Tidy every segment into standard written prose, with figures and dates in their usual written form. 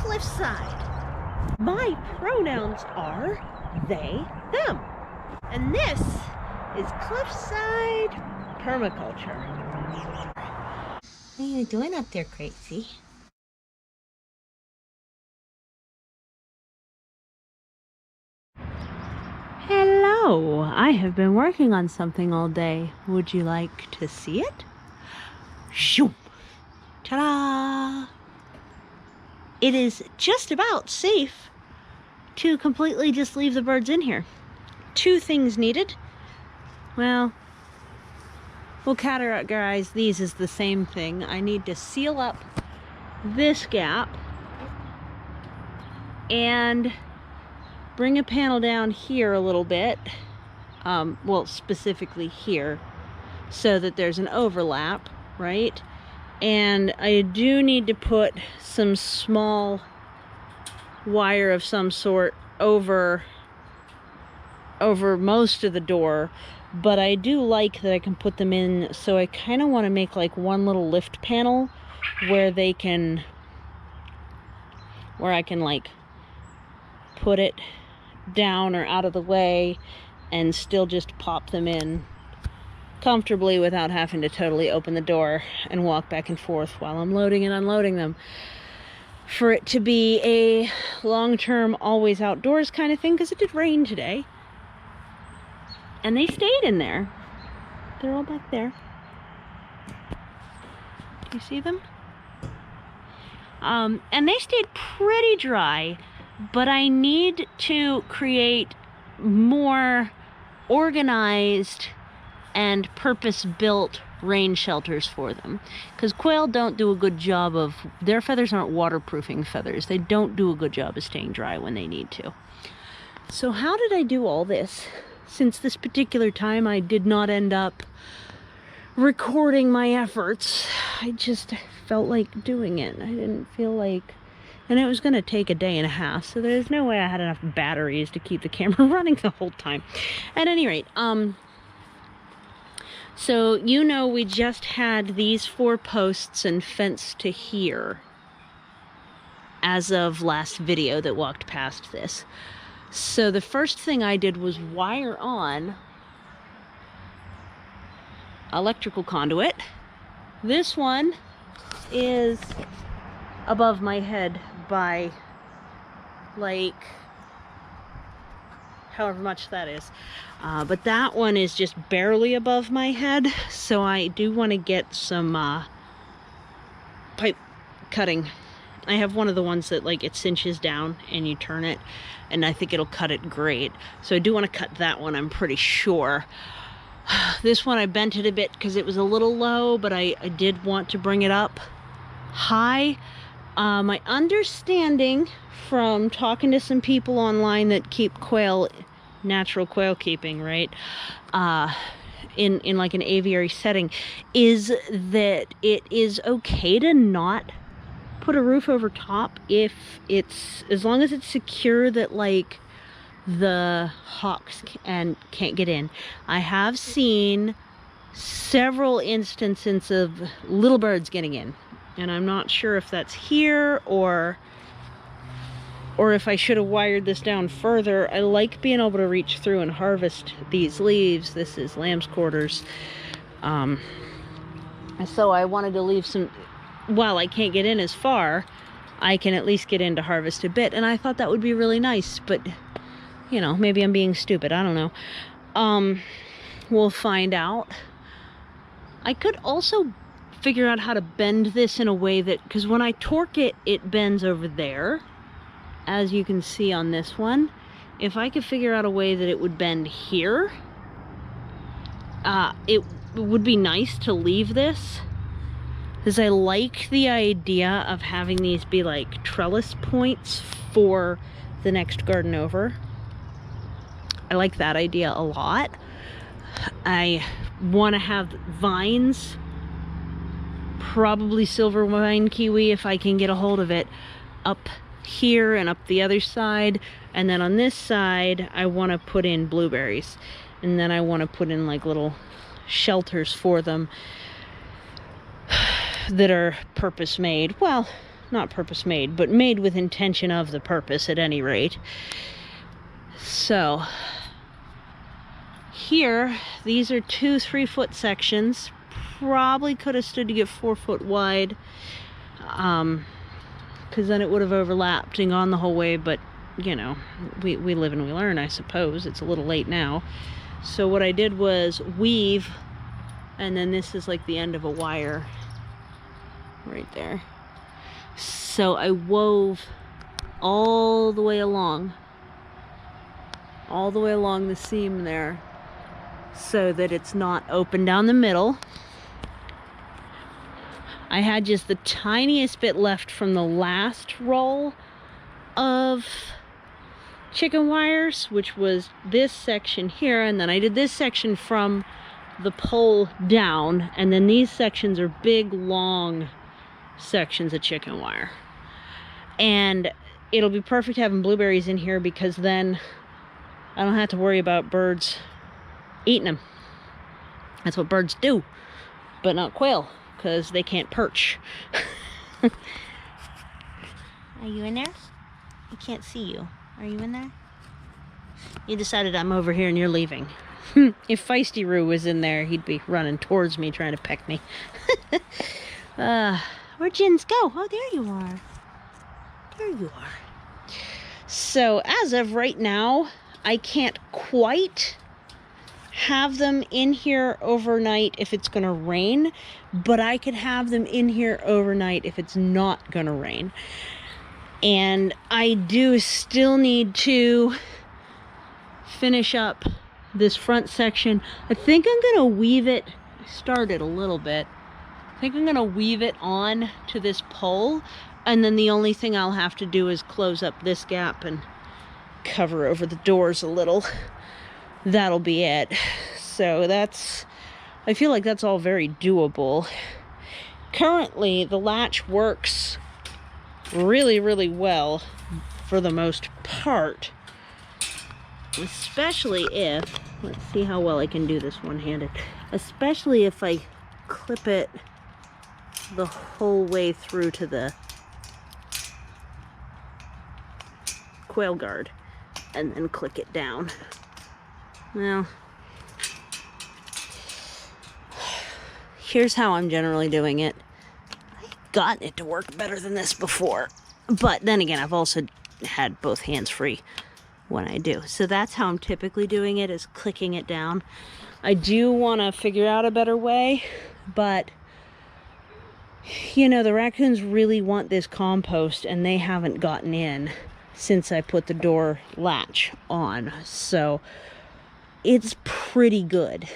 cliffside. My pronouns are they, them. And this is cliffside permaculture. What are you doing up there, Crazy? Hello, I have been working on something all day. Would you like to see it? Shoo! Ta-da! It is just about safe to completely just leave the birds in here. Two things needed. Well, we'll categorize these as the same thing. I need to seal up this gap and bring a panel down here a little bit, well, specifically here, so that there's an overlap, right? And I do need to put some small wire of some sort over most of the door, but I do like that I can put them in, so I kind of want to make like one little lift panel where I can like put it down or out of the way and still just pop them in comfortably without having to totally open the door and walk back and forth while I'm loading and unloading them. For it to be a long-term, always outdoors kind of thing, because it did rain today. And they stayed in there. They're all back there. Do you see them? And they stayed pretty dry, but I need to create more organized and purpose-built rain shelters for them, because quail don't do a good job of, their feathers aren't waterproofing feathers. They don't do a good job of staying dry when they need to. So how did I do all this? Since this particular time I did not end up recording my efforts, I just felt like doing it. I didn't feel like, and it was going to take a day and a half, so there's no way I had enough batteries to keep the camera running the whole time. At any rate, so you know, we just had these 4 posts and fence to here as of last video that walked past this. So the first thing I did was wire on electrical conduit. This one is above my head by like however much that is, but that one is just barely above my head, so I do want to get some pipe cutting. I have one of the ones that like it cinches down and you turn it, and I think it'll cut it great, so I do want to cut that one, I'm pretty sure. This one I bent it a bit because it was a little low, but I did want to bring it up high. My understanding from talking to some people online that keep quail, natural quail keeping, right, in like an aviary setting, is that it is okay to not put a roof over top if it's, as long as it's secure that like the hawks can't get in. I have seen several instances of little birds getting in, and I'm not sure if that's here or if I should have wired this down further. I like being able to reach through and harvest these leaves. This is lamb's quarters. So I wanted to leave some, while I can't get in as far, I can at least get in to harvest a bit. And I thought that would be really nice, but you know, maybe I'm being stupid. I don't know. We'll find out. I could also figure out how to bend this in a way that, because when I torque it, it bends over there, as you can see on this one. If I could figure out a way that it would bend here, it would be nice to leave this, because I like the idea of having these be like trellis points for the next garden over. I like that idea a lot. I want to have vines, probably silver vine kiwi if I can get a hold of it, up here and up the other side, and then on this side I want to put in blueberries, and then I want to put in like little shelters for them that are purpose made. Well, not purpose made, but made with intention of the purpose at any rate. So here, these are 2 3-foot sections. Probably could have stood to get 4 foot wide, because then it would have overlapped and gone the whole way, but you know, we live and we learn, I suppose. It's a little late now. So what I did was weave, and then this is like the end of a wire right there. So I wove all the way along the seam there, so that it's not open down the middle. I had just the tiniest bit left from the last roll of chicken wires, which was this section here, and then I did this section from the pole down, and then these sections are big long sections of chicken wire. And it'll be perfect having blueberries in here, because then I don't have to worry about birds eating them. That's what birds do, but not quail, because they can't perch. Are you in there? I can't see you. Are you in there? You decided I'm over here and you're leaving. If Feisty Roo was in there, he'd be running towards me trying to peck me. Where'd Jins go? Oh, there you are. There you are. So as of right now, I can't quite have them in here overnight if it's going to rain, but I could have them in here overnight if it's not going to rain. And I do still need to finish up this front section. I think I'm going to weave it, I started a little bit. I think I'm going to weave it on to this pole, and then the only thing I'll have to do is close up this gap and cover over the doors a little. That'll be it. So that's, I feel like that's all very doable. Currently, the latch works really, really well for the most part. Especially if, let's see how well I can do this one-handed. Especially if I clip it the whole way through to the quail guard and then click it down. Well, here's how I'm generally doing it. I've gotten it to work better than this before, but then again, I've also had both hands free when I do. So that's how I'm typically doing it, is clicking it down. I do want to figure out a better way, but you know, the raccoons really want this compost, and they haven't gotten in since I put the door latch on. So it's pretty good.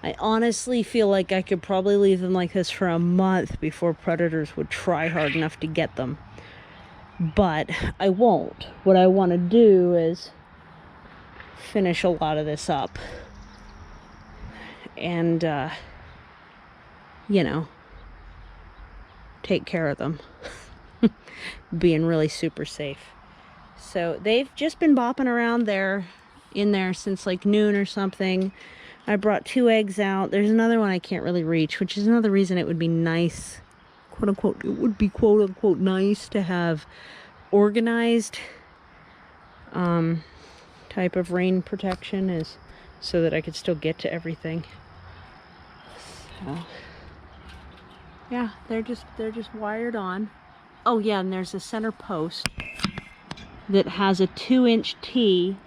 I honestly feel like I could probably leave them like this for a month before predators would try hard enough to get them. But I won't. What I want to do is finish a lot of this up. And, you know, take care of them. Being really super safe. So they've just been bopping around there, in there since like noon or something. I brought 2 eggs out. There's another one I can't really reach, which is another reason it would be nice, quote unquote, it would be quote unquote nice to have organized type of rain protection, is so that I could still get to everything. So yeah, they're just wired on. Oh yeah, and there's a center post that has a 2-inch T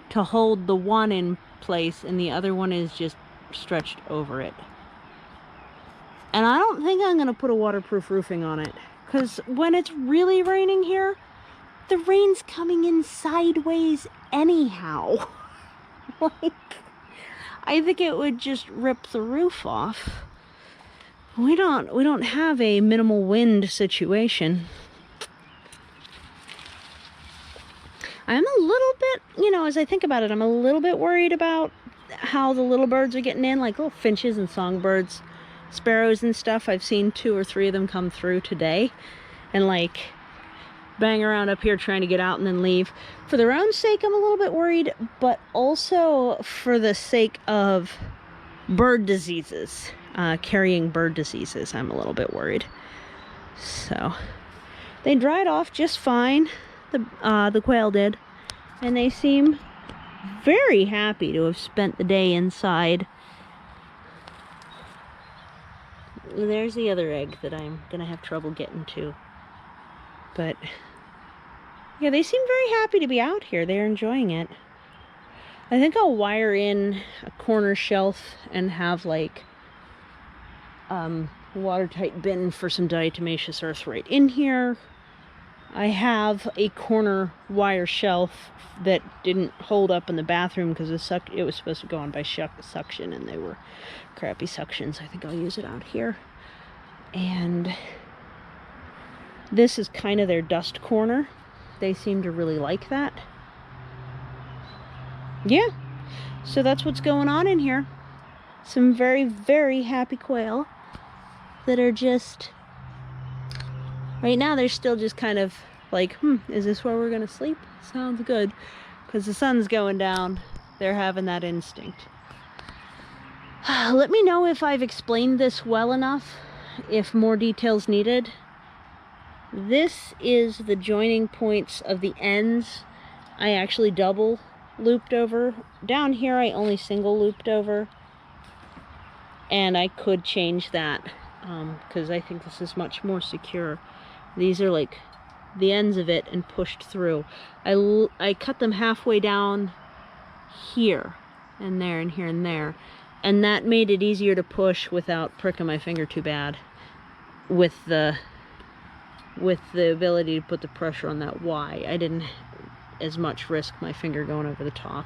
to hold the one in place, and the other one is just stretched over it. And I don't think I'm going to put a waterproof roofing on it, because when it's really raining here, the rain's coming in sideways anyhow. Like, I think it would just rip the roof off. We don't have a minimal wind situation. I'm a little bit, you know, as I think about it, I'm a little bit worried about how the little birds are getting in, like little finches and songbirds, sparrows and stuff. I've seen 2 or 3 of them come through today and like bang around up here trying to get out and then leave. For their own sake, I'm a little bit worried, but also for the sake of bird diseases, carrying bird diseases, I'm a little bit worried. So they dried off just fine, the quail did, and they seem very happy to have spent the day inside. There's the other egg that I'm gonna have trouble getting to. But yeah, they seem very happy to be out here. They're enjoying it. I think I'll wire in a corner shelf and have like watertight bin for some diatomaceous earth right in here. I have a corner wire shelf that didn't hold up in the bathroom because it was supposed to go on by suction, and they were crappy suctions. I think I'll use it out here. And this is kind of their dust corner. They seem to really like that. Yeah, so that's what's going on in here. Some very, very happy quail that are just, right now they're still just kind of like, is this where we're gonna sleep? Sounds good. Because the sun's going down, they're having that instinct. Let me know if I've explained this well enough, if more details needed. This is the joining points of the ends. I actually double looped over. Down here I only single looped over. And I could change that because I think this is much more secure. These are like the ends of it and pushed through. I cut them halfway down here and there and here and there. And that made it easier to push without pricking my finger too bad. With the ability to put the pressure on that Y, I didn't as much risk my finger going over the top.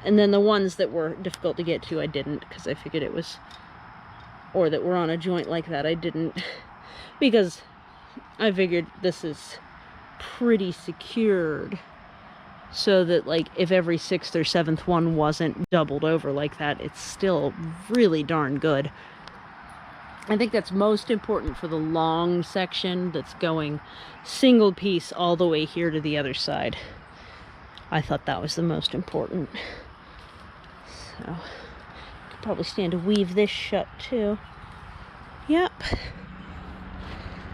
And then the ones that were difficult to get to, I didn't, because I figured it was, or that were on a joint like that, I didn't, because I figured this is pretty secured, so that like if every 6th or 7th one wasn't doubled over like that, it's still really darn good. I think that's most important for the long section that's going single piece all the way here to the other side. I thought that was the most important. So, I could probably stand to weave this shut too. Yep.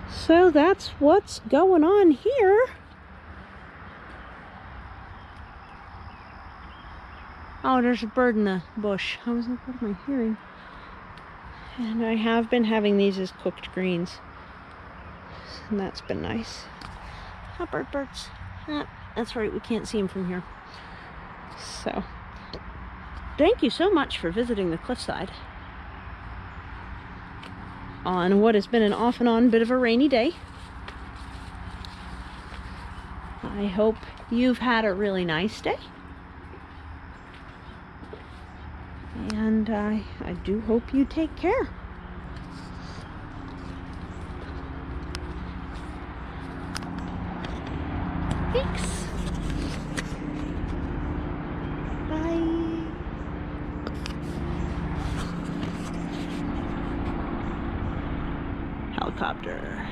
So that's what's going on here. Oh, there's a bird in the bush. I was like, what am I hearing? And I have been having these as cooked greens. And that's been nice. Oh, birds. That's right, we can't see them from here. So, thank you so much for visiting the cliffside on what has been an off and on bit of a rainy day. I hope you've had a really nice day. And I do hope you take care. Thanks. Bye. Helicopter.